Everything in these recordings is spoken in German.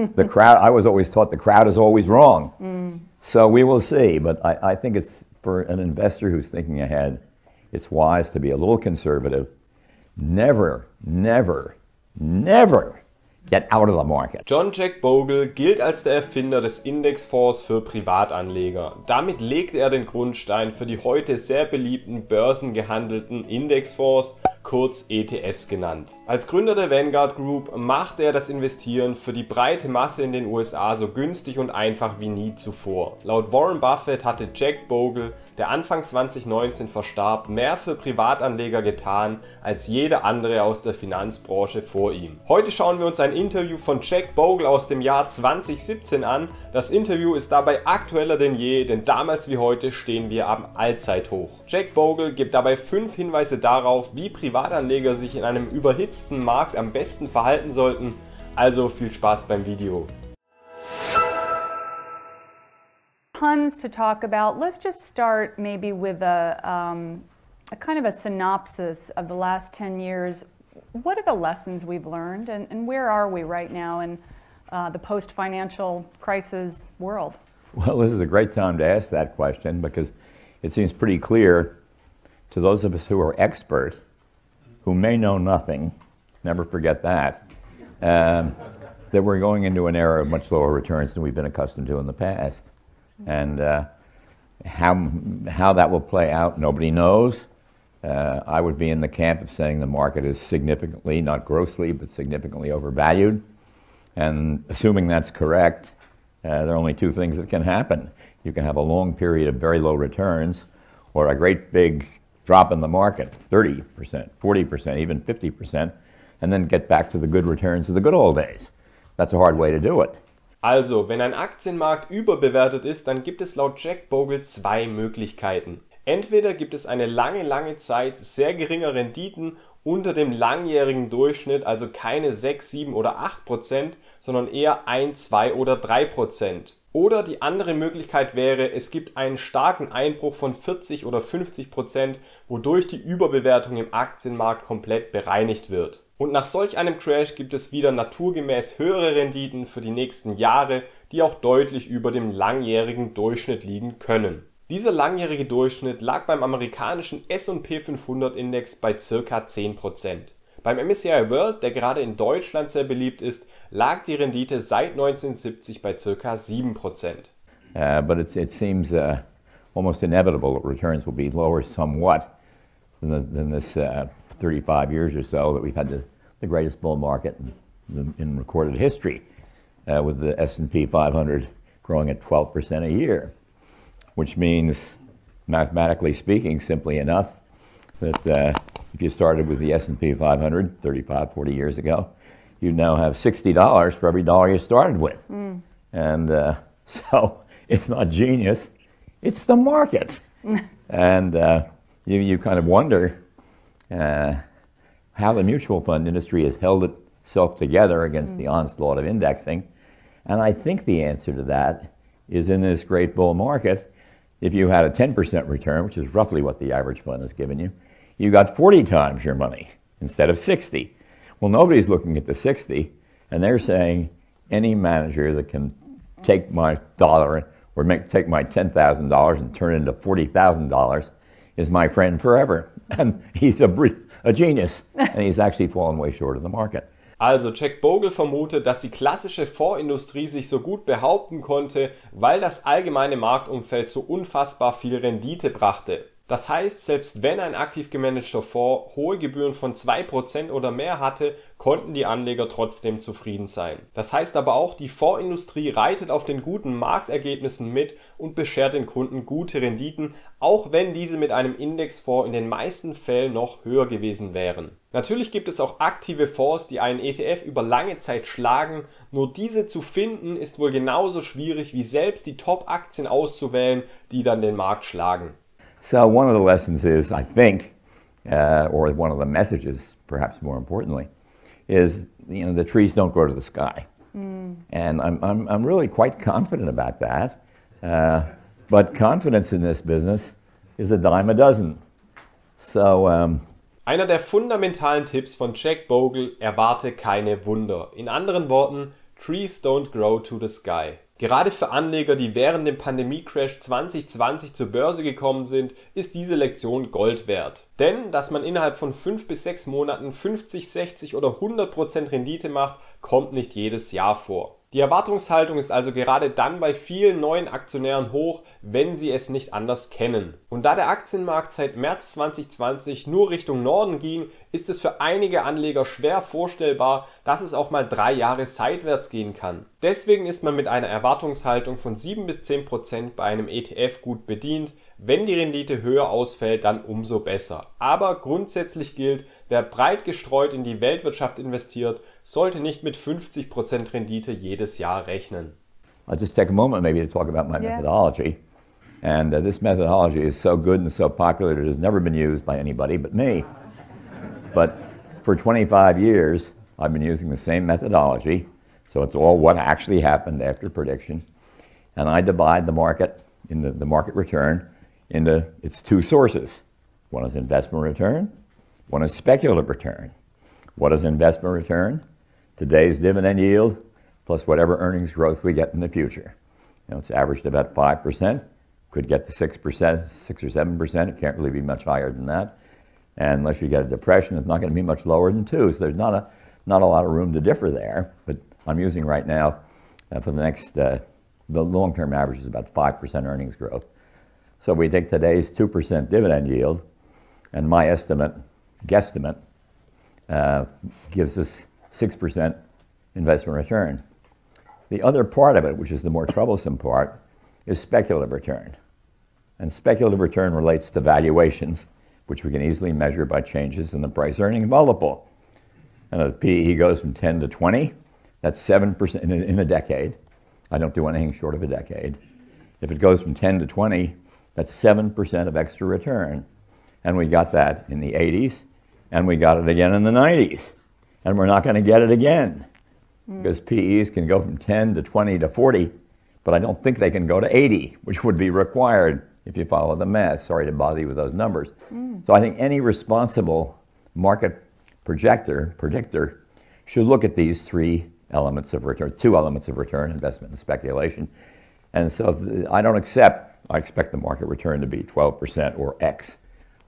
The crowd, I was always taught the crowd is always wrong. So we will see, but I think it's, for an investor who's thinking ahead, it's wise to be a little conservative. Never, never, never get out of the market. John Jack Bogle gilt als der Erfinder des Indexfonds für Privatanleger. Damit legte er den Grundstein für die heute sehr beliebten börsengehandelten Indexfonds, kurz ETFs genannt. Als Gründer der Vanguard Group machte er das Investieren für die breite Masse in den USA so günstig und einfach wie nie zuvor. Laut Warren Buffett hatte Jack Bogle, der Anfang 2019 verstarb, mehr für Privatanleger getan als jeder andere aus der Finanzbranche vor ihm. Heute schauen wir uns ein Interview von Jack Bogle aus dem Jahr 2017 an. Das Interview ist dabei aktueller denn je, denn damals wie heute stehen wir am Allzeithoch. Jack Bogle gibt dabei 5 Hinweise darauf, wie Privatanleger sich in einem überhitzten Markt am besten verhalten sollten. Also viel Spaß beim Video. Tons to talk about. Let's just start maybe with a kind of a synopsis of the last 10 years. What are the lessons we've learned, and where are we right now in the post-financial crisis world? Well, this is a great time to ask that question because it seems pretty clear to those of us who are expert, who may know nothing, never forget that, that we're going into an era of much lower returns than we've been accustomed to in the past. And how that will play out, nobody knows. I would be in the camp of saying the market is significantly, not grossly, but significantly overvalued. And assuming that's correct, there are only 2 things that can happen. You can have a long period of very low returns, or a great big drop in the market, 30%, 40%, even 50%, and then get back to the good returns of the good old days. That's a hard way to do it. Also, wenn ein Aktienmarkt überbewertet ist, dann gibt es laut Jack Bogle 2 Möglichkeiten. Entweder gibt es eine lange Zeit sehr geringe Renditen unter dem langjährigen Durchschnitt, also keine 6, 7 oder 8%, sondern eher 1, 2 oder 3%. Oder die andere Möglichkeit wäre, es gibt einen starken Einbruch von 40 oder 50%, wodurch die Überbewertung im Aktienmarkt komplett bereinigt wird. Und nach solch einem Crash gibt es wieder naturgemäß höhere Renditen für die nächsten Jahre, die auch deutlich über dem langjährigen Durchschnitt liegen können. Dieser langjährige Durchschnitt lag beim amerikanischen S&P 500 Index bei ca. 10%. Beim MSCI World, der gerade in Deutschland sehr beliebt ist, lag die Rendite seit 1970 bei ca. 7%. But it seems almost inevitable that returns will be lower somewhat than this 35 years or so that we've had the greatest bull market in recorded history, with the S&P 500 growing at 12% a year, which means, mathematically speaking, simply enough, that if you started with the S&P 500 35, 40 years ago, you now have $60 for every dollar you started with. And so it's not genius, it's the market. And you kind of wonder how the mutual fund industry has held itself together against the onslaught of indexing. And I think the answer to that is, in this great bull market, if you had a 10% return, which is roughly what the average fund has given you, you got 40 times your money instead of 60. Well, nobody's looking at the 60, and they're saying any manager that can take my dollar or take my $10,000 and turn it into $40,000 is my friend forever. And he's a genius, and he's actually fallen way short of the market. Also Jack Bogle vermutet, dass die klassische Fondsindustrie sich so gut behaupten konnte, weil das allgemeine Marktumfeld so unfassbar viel Rendite brachte. Das heißt, selbst wenn ein aktiv gemanagter Fonds hohe Gebühren von 2% oder mehr hatte, konnten die Anleger trotzdem zufrieden sein. Das heißt aber auch, die Fondsindustrie reitet auf den guten Marktergebnissen mit und beschert den Kunden gute Renditen, auch wenn diese mit einem Indexfonds in den meisten Fällen noch höher gewesen wären. Natürlich gibt es auch aktive Fonds, die einen ETF über lange Zeit schlagen, nur diese zu finden ist wohl genauso schwierig wie selbst die Top-Aktien auszuwählen, die dann den Markt schlagen. So one of the lessons is, I think, or one of the messages, perhaps more importantly, is, you know, the trees don't grow to the sky. And I'm really quite confident about that. But confidence in this business is a dime a dozen. So einer der fundamentalen Tipps von Jack Bogle: erwarte keine Wunder. In anderen Worten, Trees don't grow to the sky. Gerade für Anleger, die während dem Pandemie-Crash 2020 zur Börse gekommen sind, ist diese Lektion Gold wert. Denn, dass man innerhalb von 5 bis 6 Monaten 50, 60 oder 100% Rendite macht, kommt nicht jedes Jahr vor. Die Erwartungshaltung ist also gerade dann bei vielen neuen Aktionären hoch, wenn sie es nicht anders kennen. Und da der Aktienmarkt seit März 2020 nur Richtung Norden ging, ist es für einige Anleger schwer vorstellbar, dass es auch mal 3 Jahre seitwärts gehen kann. Deswegen ist man mit einer Erwartungshaltung von 7 bis 10% bei einem ETF gut bedient. Wenn die Rendite höher ausfällt, dann umso besser. Aber grundsätzlich gilt, wer breit gestreut in die Weltwirtschaft investiert, sollte nicht mit 50% Rendite jedes Jahr rechnen. I'll just take a moment maybe to talk about my methodology. And this methodology is so good and so popular that it has never been used by anybody but me. But for 25 years, I've been using the same methodology. So it's all what actually happened after prediction. And I divide the market, the market return, into its 2 sources. One is investment return, one is speculative return. What is investment return? Today's dividend yield plus whatever earnings growth we get in the future. You know, it's averaged about 5%, could get to 6%, 6 or 7%. It can't really be much higher than that. And unless you get a depression, it's not going to be much lower than 2. So there's not a lot of room to differ there. But I'm using right now for the next, the long-term average is about 5% earnings growth. So we take today's 2% dividend yield, and my guesstimate, gives us 6% investment return. The other part of it, which is the more troublesome part, is speculative return. And speculative return relates to valuations, which we can easily measure by changes in the price-earning multiple. And if the PE goes from 10 to 20, that's 7% in a decade. I don't do anything short of a decade. If it goes from 10 to 20, that's 7% of extra return. And we got that in the 80s, and we got it again in the 90s. And we're not going to get it again, because PEs can go from 10 to 20 to 40, but I don't think they can go to 80, which would be required if you follow the math. Sorry to bother you with those numbers. So I think any responsible market predictor should look at these 3 elements of return, 2 elements of return, investment and speculation. And so I expect the market return to be 12% or X.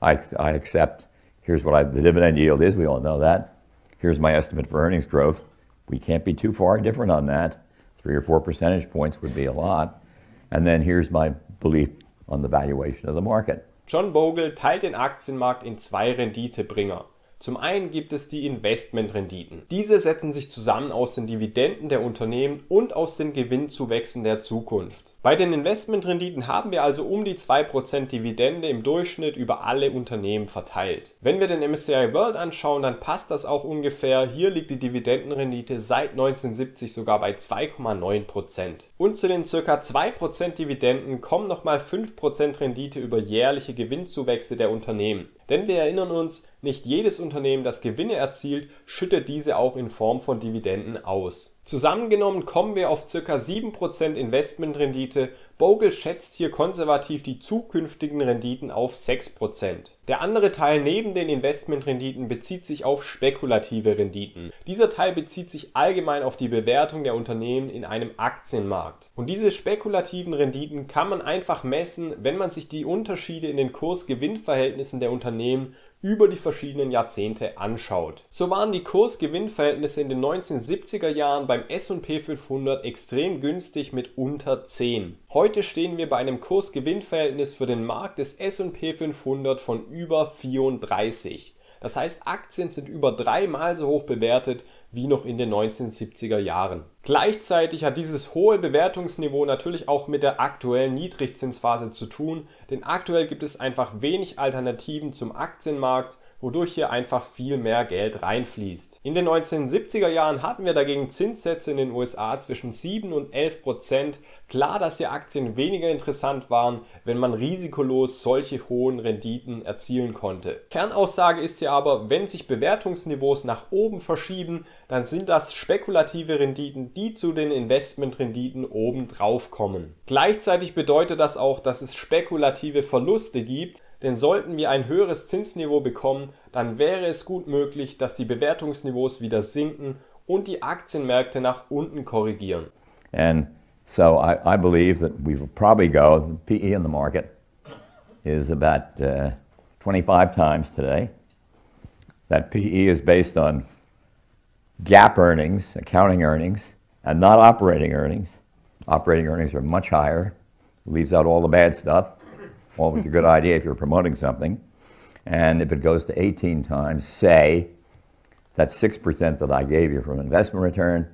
I accept, here's what the dividend yield is, we all know that. Here's my estimate for earnings growth. We can't be too far different on that. 3 or 4 percentage points would be a lot. And then here's my belief on the valuation of the market. John Bogle teilt den Aktienmarkt in 2 Renditebringer. Zum einen gibt es die Investmentrenditen. Diese setzen sich zusammen aus den Dividenden der Unternehmen und aus den Gewinnzuwächsen der Zukunft. Bei den Investmentrenditen haben wir also um die 2% Dividende im Durchschnitt über alle Unternehmen verteilt. Wenn wir den MSCI World anschauen, dann passt das auch ungefähr. Hier liegt die Dividendenrendite seit 1970 sogar bei 2,9%. Und zu den ca. 2% Dividenden kommen nochmal 5% Rendite über jährliche Gewinnzuwächse der Unternehmen. Denn wir erinnern uns, nicht jedes Unternehmen, das Gewinne erzielt, schüttet diese auch in Form von Dividenden aus. Zusammengenommen kommen wir auf ca. 7% Investmentrendite. Bogle schätzt hier konservativ die zukünftigen Renditen auf 6%. Der andere Teil neben den Investmentrenditen bezieht sich auf spekulative Renditen. Dieser Teil bezieht sich allgemein auf die Bewertung der Unternehmen in einem Aktienmarkt. Und diese spekulativen Renditen kann man einfach messen, wenn man sich die Unterschiede in den Kurs-Gewinn-Verhältnissen der Unternehmen über die verschiedenen Jahrzehnte anschaut. So waren die Kurs-Gewinn-Verhältnisse in den 1970er Jahren beim S&P 500 extrem günstig mit unter 10. Heute stehen wir bei einem Kurs-Gewinn-Verhältnis für den Markt des S&P 500 von über 34. Das heißt, Aktien sind über 3-mal so hoch bewertet wie noch in den 1970er Jahren. Gleichzeitig hat dieses hohe Bewertungsniveau natürlich auch mit der aktuellen Niedrigzinsphase zu tun, denn aktuell gibt es einfach wenig Alternativen zum Aktienmarkt, wodurch hier einfach viel mehr Geld reinfließt. In den 1970er Jahren hatten wir dagegen Zinssätze in den USA zwischen 7 und 11%. Klar, dass hier Aktien weniger interessant waren, wenn man risikolos solche hohen Renditen erzielen konnte. Kernaussage ist hier aber, wenn sich Bewertungsniveaus nach oben verschieben, dann sind das spekulative Renditen, die zu den Investmentrenditen oben drauf kommen. Gleichzeitig bedeutet das auch, dass es spekulative Verluste gibt, denn sollten wir ein höheres Zinsniveau bekommen, dann wäre es gut möglich, dass die Bewertungsniveaus wieder sinken und die Aktienmärkte nach unten korrigieren. And so I believe that we will probably go, the PE in the market is about 25 times today. That PE is based on GAAP earnings, accounting earnings, and not operating earnings. Operating earnings are much higher, leaves out all the bad stuff. Always a good idea if you're promoting something. And if it goes to 18 times, say, that 6% that I gave you from investment return,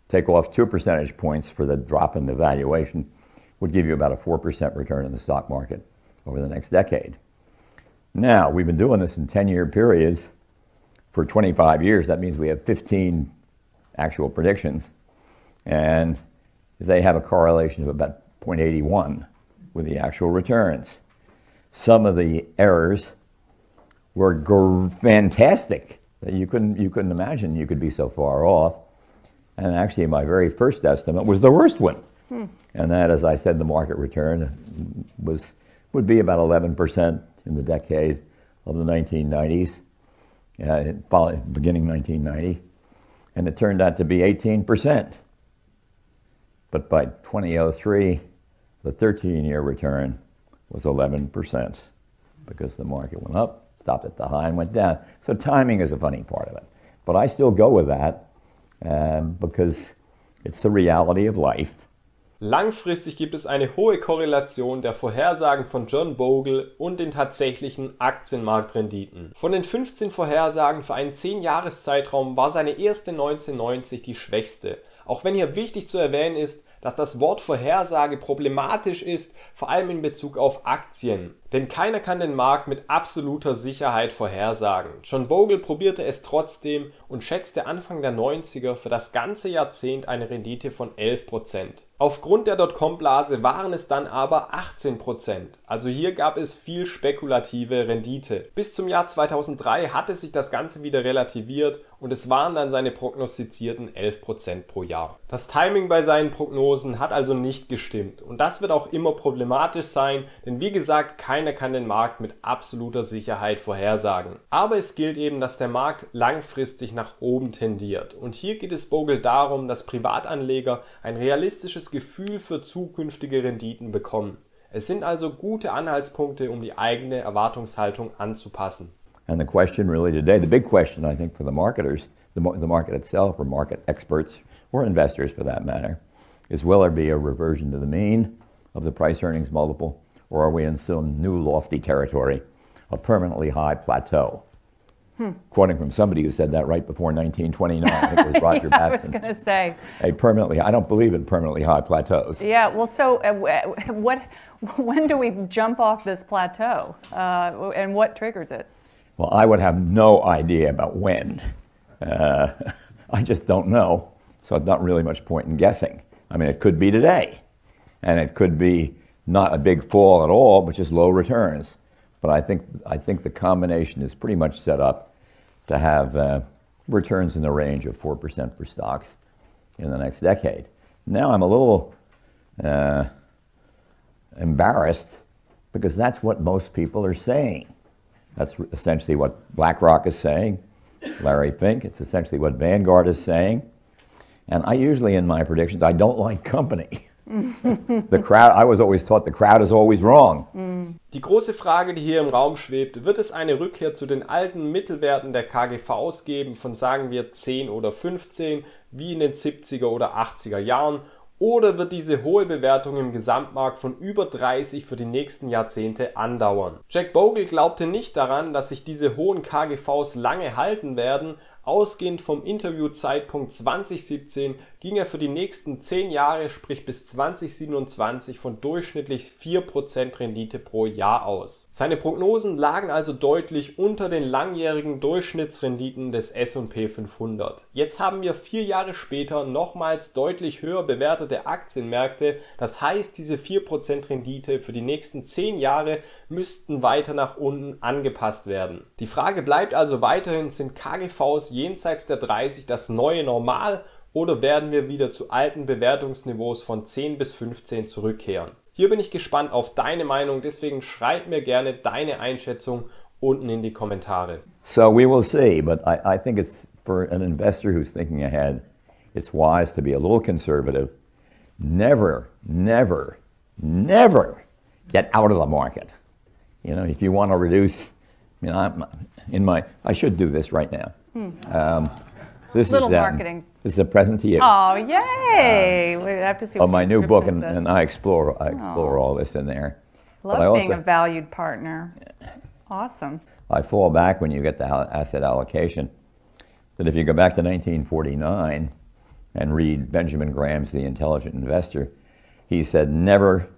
take off 2 percentage points for the drop in the valuation, would give you about a 4% return in the stock market over the next decade. Now, we've been doing this in 10-year periods for 25 years. That means we have 15 actual predictions, and they have a correlation of about 0.81 with the actual returns. Some of the errors were fantastic. You couldn't imagine you could be so far off. And actually, my very first estimate was the worst one. And that, as I said, the market return would be about 11% in the decade of the 1990s, beginning 1990. And it turned out to be 18%. But by 2003, the 13-year return was 11% because the market went up, stopped at the high, and went down. So timing is a funny part of it. But I still go with that because it's the reality of life. Langfristig gibt es eine hohe Korrelation der Vorhersagen von John Bogle und den tatsächlichen Aktienmarktrenditen. Von den 15 Vorhersagen für einen 10-Jahres-Zeitraum war seine erste 1990 die schwächste. Auch wenn hier wichtig zu erwähnen ist, dass das Wort Vorhersage problematisch ist, vor allem in Bezug auf Aktien. Denn keiner kann den Markt mit absoluter Sicherheit vorhersagen. John Bogle probierte es trotzdem und schätzte Anfang der 90er für das ganze Jahrzehnt eine Rendite von 11%. Aufgrund der Dotcom-Blase waren es dann aber 18%. Also hier gab es viel spekulative Rendite. Bis zum Jahr 2003 hatte sich das Ganze wieder relativiert und es waren dann seine prognostizierten 11% pro Jahr. Das Timing bei seinen Prognosen hat also nicht gestimmt und das wird auch immer problematisch sein, denn wie gesagt, keiner kann den Markt mit absoluter Sicherheit vorhersagen. Aber es gilt eben, dass der Markt langfristig nach oben tendiert. Und hier geht es Bogle darum, dass Privatanleger ein realistisches Gefühl für zukünftige Renditen bekommen. Es sind also gute Anhaltspunkte, um die eigene Erwartungshaltung anzupassen. And the question really today, the big question I think for the marketers, the market itself, or market experts, or investors for that matter, is will there be a reversion to the mean of the price-earnings multiple, or are we in some new lofty territory, a permanently high plateau? Quoting from somebody who said that right before 1929, I think it was Roger I was Babson. going to say. I don't believe in permanently high plateaus. Yeah, well, so when do we jump off this plateau, and what triggers it? Well, I would have no idea about when. I just don't know, so not really much point in guessing. I mean, it could be today, and it could be not a big fall at all, but just low returns. But I think the combination is pretty much set up to have returns in the range of 4% for stocks in the next decade. Now I'm a little embarrassed because that's what most people are saying. That's essentially what BlackRock is saying, Larry Fink. It's essentially what Vanguard is saying. And I usually, in my predictions, I don't like company. The crowd, I was always taught the crowd is always wrong. Die große Frage, die hier im Raum schwebt, wird es eine Rückkehr zu den alten Mittelwerten der KGVs geben von sagen wir 10 oder 15, wie in den 70er oder 80er Jahren, oder wird diese hohe Bewertung im Gesamtmarkt von über 30 für die nächsten Jahrzehnte andauern? Jack Bogle glaubte nicht daran, dass sich diese hohen KGVs lange halten werden. Ausgehend vom Interviewzeitpunkt 2017 ging er für die nächsten 10 Jahre, sprich bis 2027, von durchschnittlich 4% Rendite pro Jahr aus. Seine Prognosen lagen also deutlich unter den langjährigen Durchschnittsrenditen des S&P 500. Jetzt haben wir 4 Jahre später nochmals deutlich höher bewertete Aktienmärkte. Das heißt, diese 4% Rendite für die nächsten 10 Jahre müssten weiter nach unten angepasst werden. Die Frage bleibt also weiterhin, sind KGVs jenseits der 30 das neue Normal oder werden wir wieder zu alten Bewertungsniveaus von 10 bis 15 zurückkehren? Hier bin ich gespannt auf deine Meinung, deswegen schreib mir gerne deine Einschätzung unten in die Kommentare. So we will see, but I think it's for an investor who's thinking ahead, it's wise to be a little conservative. Never, never, never get out of the market. You know, if you want to reduce, you know, I should do this right now. This Little is marketing. This is a present to you. Oh, yay! We have to see what Of my the new book, description and says. I explore all this in there. But Love I being a valued partner. Awesome. I fall back when you get to asset allocation, that if you go back to 1949 and read Benjamin Graham's The Intelligent Investor, he said never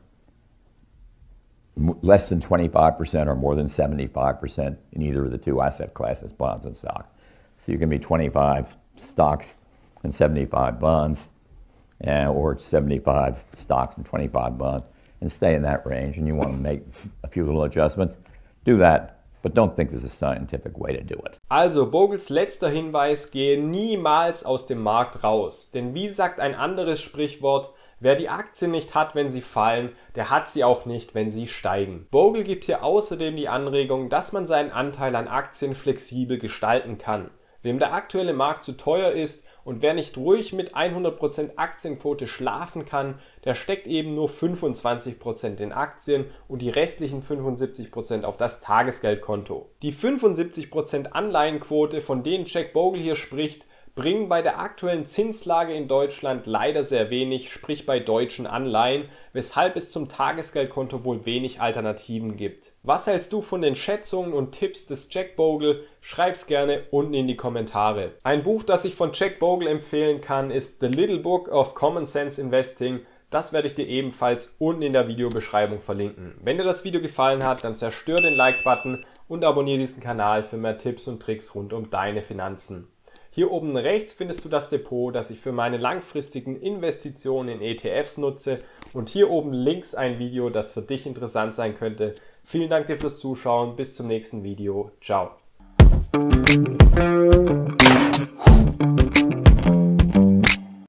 less than 25% or more than 75% in either of the two asset classes, bonds and stock. So you can be 25 stocks and 75 bonds, or 75 stocks and 25 bonds, and stay in that range. And you want to make a few little adjustments, do that, but don't think there's a scientific way to do it. Also Bogles letzter Hinweis: gehe niemals aus dem Markt raus. Denn wie sagt ein anderes Sprichwort, wer die Aktien nicht hat, wenn sie fallen, der hat sie auch nicht, wenn sie steigen. Bogle gibt hier außerdem die Anregung, dass man seinen Anteil an Aktien flexibel gestalten kann. Wem der aktuelle Markt zu teuer ist und wer nicht ruhig mit 100% Aktienquote schlafen kann, der steckt eben nur 25% in Aktien und die restlichen 75% auf das Tagesgeldkonto. Die 75% Anleihenquote, von denen Jack Bogle hier spricht, bringen bei der aktuellen Zinslage in Deutschland leider sehr wenig, sprich bei deutschen Anleihen, weshalb es zum Tagesgeldkonto wohl wenig Alternativen gibt. Was hältst du von den Schätzungen und Tipps des Jack Bogle? Schreib's gerne unten in die Kommentare. Ein Buch, das ich von Jack Bogle empfehlen kann, ist The Little Book of Common Sense Investing. Das werde ich dir ebenfalls unten in der Videobeschreibung verlinken. Wenn dir das Video gefallen hat, dann zerstör den Like-Button und abonniere diesen Kanal für mehr Tipps und Tricks rund um deine Finanzen. Hier oben rechts findest du das Depot, das ich für meine langfristigen Investitionen in ETFs nutze, und hier oben links ein Video, das für dich interessant sein könnte. Vielen Dank dir fürs Zuschauen, bis zum nächsten Video. Ciao.